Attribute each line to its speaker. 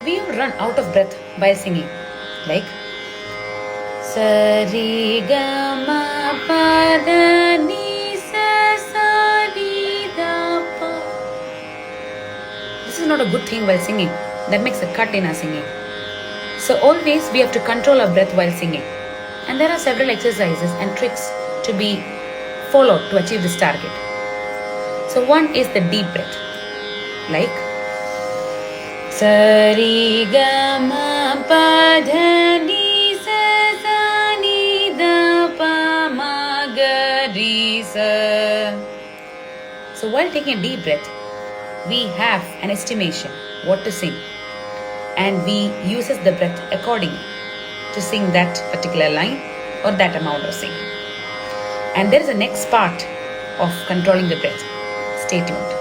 Speaker 1: we run out of breath while singing. Like Sari Gama Pada Ni Sa Sa Ni Da Pa. This is not a good thing while singing. That makes a cut in our singing. So always we have to control our breath while singing. And there are several exercises and tricks to be followed to achieve this target. So one is the deep breath. Like Sari Gama Pada Ni Sa Sa Ni Da Pa Ma Ga Ri Sa. So while taking a deep breath, we have an estimation what to sing, and we uses the breath accordingly to sing that particular line or that amount of singing. And there is a next part of controlling the breath. Stay tuned.